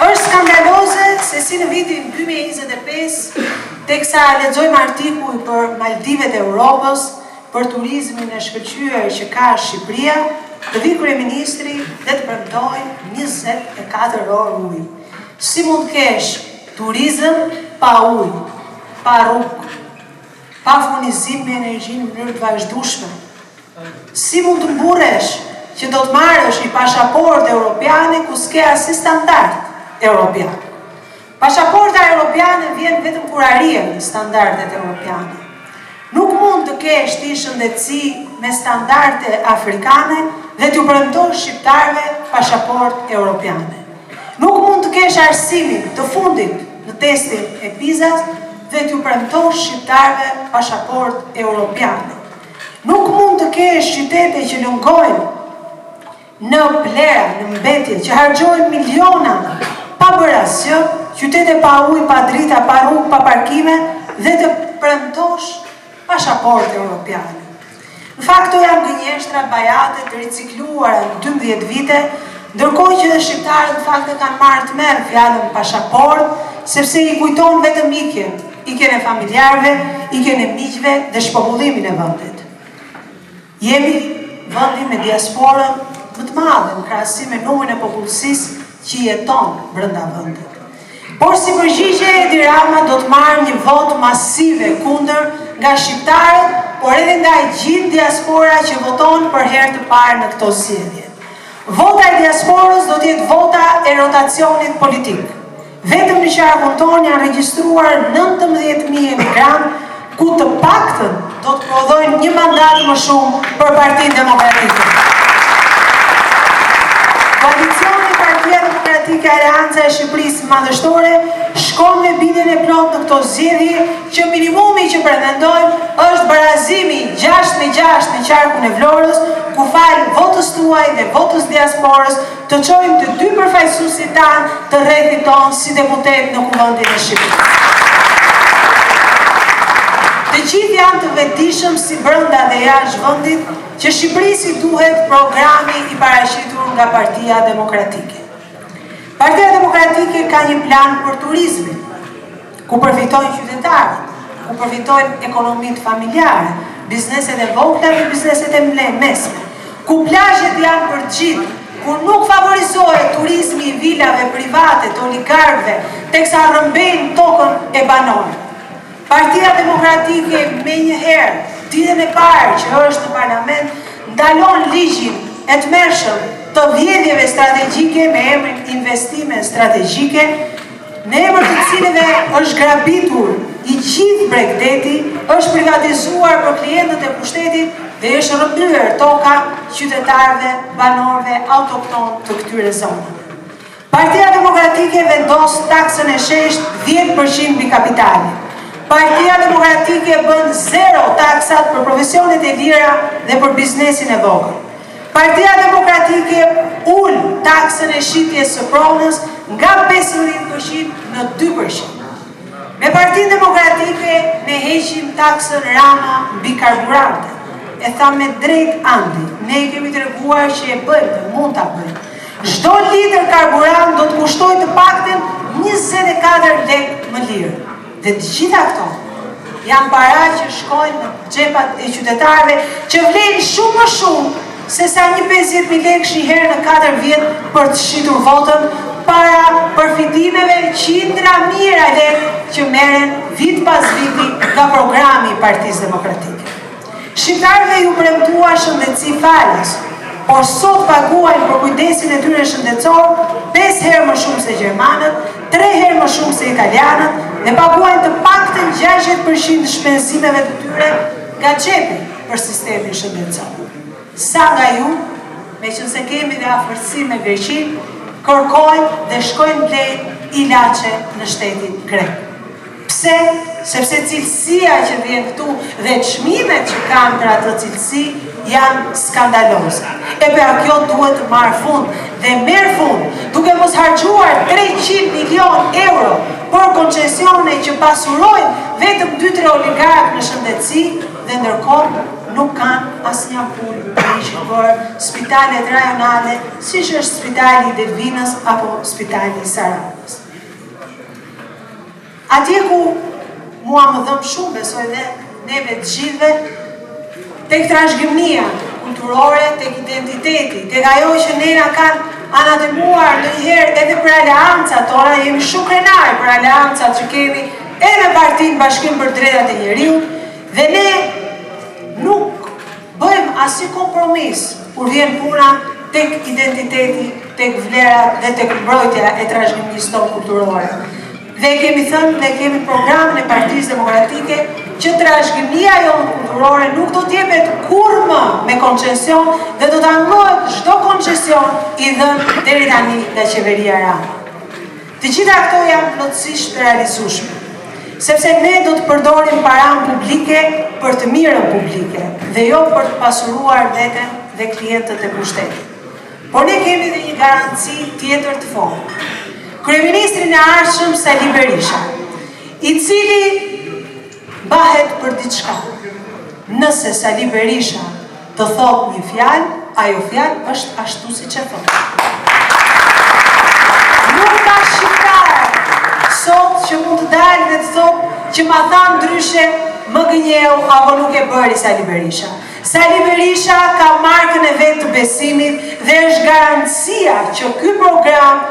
Është skandaloze se si në vitin 2025, teksa lexojmë artikuj për Maldivet e Europës, për turizmin e shkëlqyer që ka Shqipëria, të vi kryeministri dhe të premtojë 24 orë ujë. Si mund kesh turizëm pa ujë, pa rrugë, pa furnizim me energji në mënyrë të vazhdueshme? Si mund të mburresh që do të marrësh një pasaportë europiane ku s'ke asnjë standard europian? Pasaporta europiane vjen vetëm kur arrihen standardet europiane. Nuk mund të kesh ti shëndetësi me standarde afrikane dhe t'ju premtosh shqiptarëve pasaportë europiane. Nuk mund të kesh arsimin të fundit në testin e PISA-s dhe t'ju premtosh shqiptarëve pasaportë europiane. Nuk mund të kesh qytete që lëngojnë në blera, në mbetje, që harxojnë miliona pa bërë asgjë, qytete pa ujë, pa drita, pa rrugë, pa parkime, dhe të premtosh pasaportë europiane. Në fakt, to janë gënjeshtra bajate të ricikluara në 12 vite, ndërkohë që dhe shqiptarët në fakt e kanë marrë të merë fjallën pasaport, sepse i kujton vetëm ikjen e familjarëve, ikjen e miqve dhe shpopullimin e vendit. Jemi vendi me diasporën më të madhe në krahasim me numrin e popullsisë që jeton brenda vendit. Por si përgjigje Edi Rama do të marrë një votë masive kundër nga shqiptarët, por edhe nga i gjithë diaspora që voton për herë të parë në këto zgjedhje. Vota e diasporës do të jetë vota e rotacionit politik. Vetëm në qarkun tonë janë regjistruar 19.000 emigrantë, ku të paktën do të prodhojnë një mandat më shumë për Partinë Demokratike. Koalicioni Partia Demokratike Aleanca e Shqipërisë Madhështore shkon me bindjen e plot në këto zgjedhje që minimumi që pretendojmë është barazimi 6-6 në qarkun e Vlorës, ku falë votës tuaj dhe votës diasporës të çojmë të dy përfaqësuesit tanë të rrethit tonë si deputet në Kuvendin e Shqipërisë. Të gjithë janë të vetëdijshëm si brenda dhe jashtë vendit që Shqipërisi duhet programi i paraqitur nga Partia Demokratike. Partia Demokratike ka një plan për turizmin, ku përfitojnë qytetarët, ku përfitojnë ekonomitë familjare, bizneset e vogla dhe bizneset e mesme, ku plazhet janë për gjithë, ku nuk favorizohet turizmi i vilave private të oligarkëve, teksa rrëmbejnë tokën e banorëve. Partia Demokratike me njëherë, ditën e parë që është në parlament, ndalon ligjin e tmerrshëm të vjedhjeve strategjike me emrin investime strategjike, në emër të cilëve është grabitur i gjithë Bregdeti, është privatizuar për klientët e pushtetit dhe është rrëmbyer toka qytetarëve, banorëve autokton të këtyre zonave. Partia Demokratike vendos taksën e shesht 10% mbi kapitalin. Partia Demokratike bën 0 taksat për profesionet e lira dhe për biznesin e vogël. Partia Demokratike ul taksën e shitjes së pronës nga 15% në 2%. Me Partinë Demokratike ne heqim taksën Rama mbi karburante. E tha me drejt andi, ne kemi treguar që e bëjmë dhe mund ta bëjmë. Çdo litër karburant do të kushtojë të paktën 24 lekë më lirë. Dhe të gjitha këto janë para që shkojnë në xhepat e qytetarëve që vlen shumë më shumë se sa një 50.000 lekë një herë në 4 vjet për të shitur votën, para përfitimeve qindra mijëra lekë që merren vit pas viti nga programi i Partisë Demokratike. Shqiptarëve ju premtua shëndetësi falas, por sot paguajnë për kujdesin e tyre shëndetësor 5 herë më shumë se gjermanët, 3 herë më shumë se italianët, dhe paguajnë të paktën 60% shpenzimeve të tyre nga xhepi për sistemin shëndetësor. Sa nga ju, me që se kemi dhe afërsi me Greqinë, kërkojnë dhe shkojnë blejnë ilaçe në shtetin grek. Pse? Sepse cilësia që vjen këtu dhe çmimet që kanë për atë cilësi janë skandaloze. E për kjo duhet të marrë fund dhe merë fund, duke mos harxuar 300 milion euro për koncesione që pasurojnë vetëm 2-3 oligarkë në shëndetësi dhe ndërkohë nuk kanë asnjë punë për spitalet rajonale, siç është spitali i Delvinës apo spitali i Saranës. Atje ku mua më dhëm shumë, besoj dhe neve të gjithve, tek trashëgimia kulturore, tek identiteti, tek ajo që nena kanë anatemuar ndonjëherë edhe për aleancat tona, jemi shumë krenar për aleancat që kemi edhe Partinë Bashkim për Drejtat e Njeriut, dhe ne nuk bëjmë asnjë kompromis kur vjen puna tek identiteti, tek vlerat dhe tek mbrojtja e trashëgimisë tonë kulturore. Dhe kemi thënë dhe kemi programin e Partisë Demokratike që trashëgimia jonë kulturore nuk do t'jepet kurrë më me koncesion dhe do t'anullohet çdo koncesion i dhënë deri tani nga qeveria Rama. Të gjitha këto janë plotësisht realizueshme, sepse ne do të përdorim paranë publike për të mirën publike dhe jo për të pasuruar veten dhe klientët e pushtetit. Por ne kemi dhe një garanci tjetër të fortë. Kryeministrin e ardhshëm Sali Berisha, i cili bahet për diçka. Nëse Sali Berisha të thot një fjalë, ajo fjalë është ashtu si që thot. Nuk ka shqiptar sot që mund të dalë dhe të thot që ma thamë ndryshe më gënjeu apo nuk e bëri Sali Berisha. Sali Berisha ka markën e vetë të besimit dhe është garancia që ky program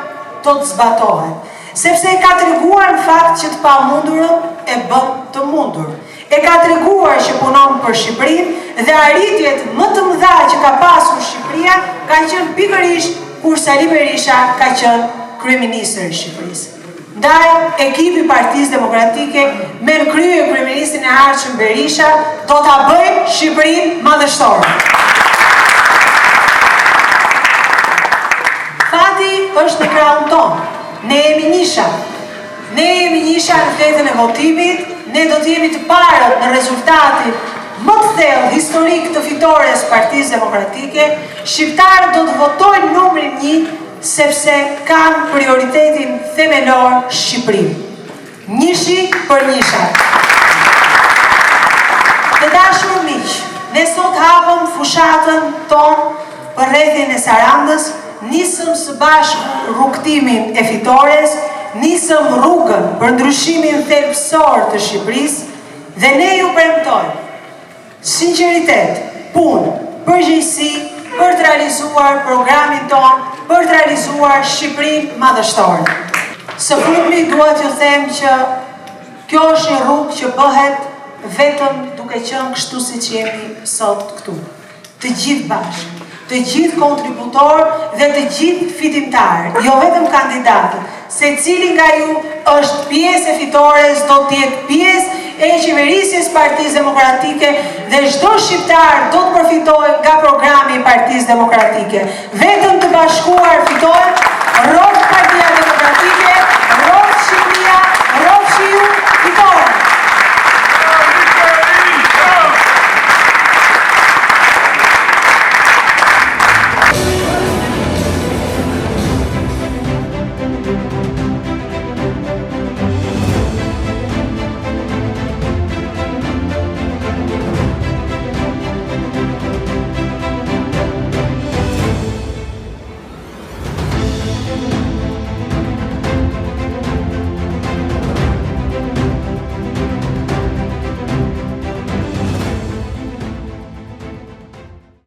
do të zbatohet. Sepse e ka treguar në fakt që të pamundurën e bën të mundur. E ka treguar që punon për Shqipërinë dhe arritjet më të mëdha që ka pasur Shqipëria ka qenë pikërisht kur Sali Berisha ka qenë kryeministër i Shqipërisë. Ndaj, ekipi Partisë Demokratike me në krye kryeministrin e ardhshëm Berisha do ta bëjë Shqipërinë madhështore. Fati është në krahun tonë. Ne jemi nisha. Ne jemi nisha në fletën e votimit, ne do të jemi të parët në rezultatin më të thellë historik të fitores Partisë Demokratike. Shqiptarët do të votojnë numrin 1 sepse kanë prioritetin themelor Shqipërinë. Njëshi për njësha. Të dashur miq, ne sot hapëm fushatën tonë për rrethin e Sarandës, nisëm së bashku rrugtimin e fitores, nisëm rrugën për ndryshimin thelbësor të Shqipërisë dhe ne ju premtojmë sinqeritet, punë, përgjegjësi për të realizuar programin tonë, për të realizuar Shqipërinë madhështore. Së fundmi dua t'ju them që kjo është një rrugë që bëhet vetëm duke qenë kështu siç jemi sot këtu. Të gjithë bashkë, të gjithë kontributor dhe të gjithë fitimtarë, jo vetëm kandidatët, secili nga ju është pjesë e fitores, do të jetë pjesë e qeverisjes Partisë Demokratike dhe çdo shqiptar do të përfitojë nga programi i Partisë Demokratike. Vetëm të bashkuar fitojmë, rrok Partia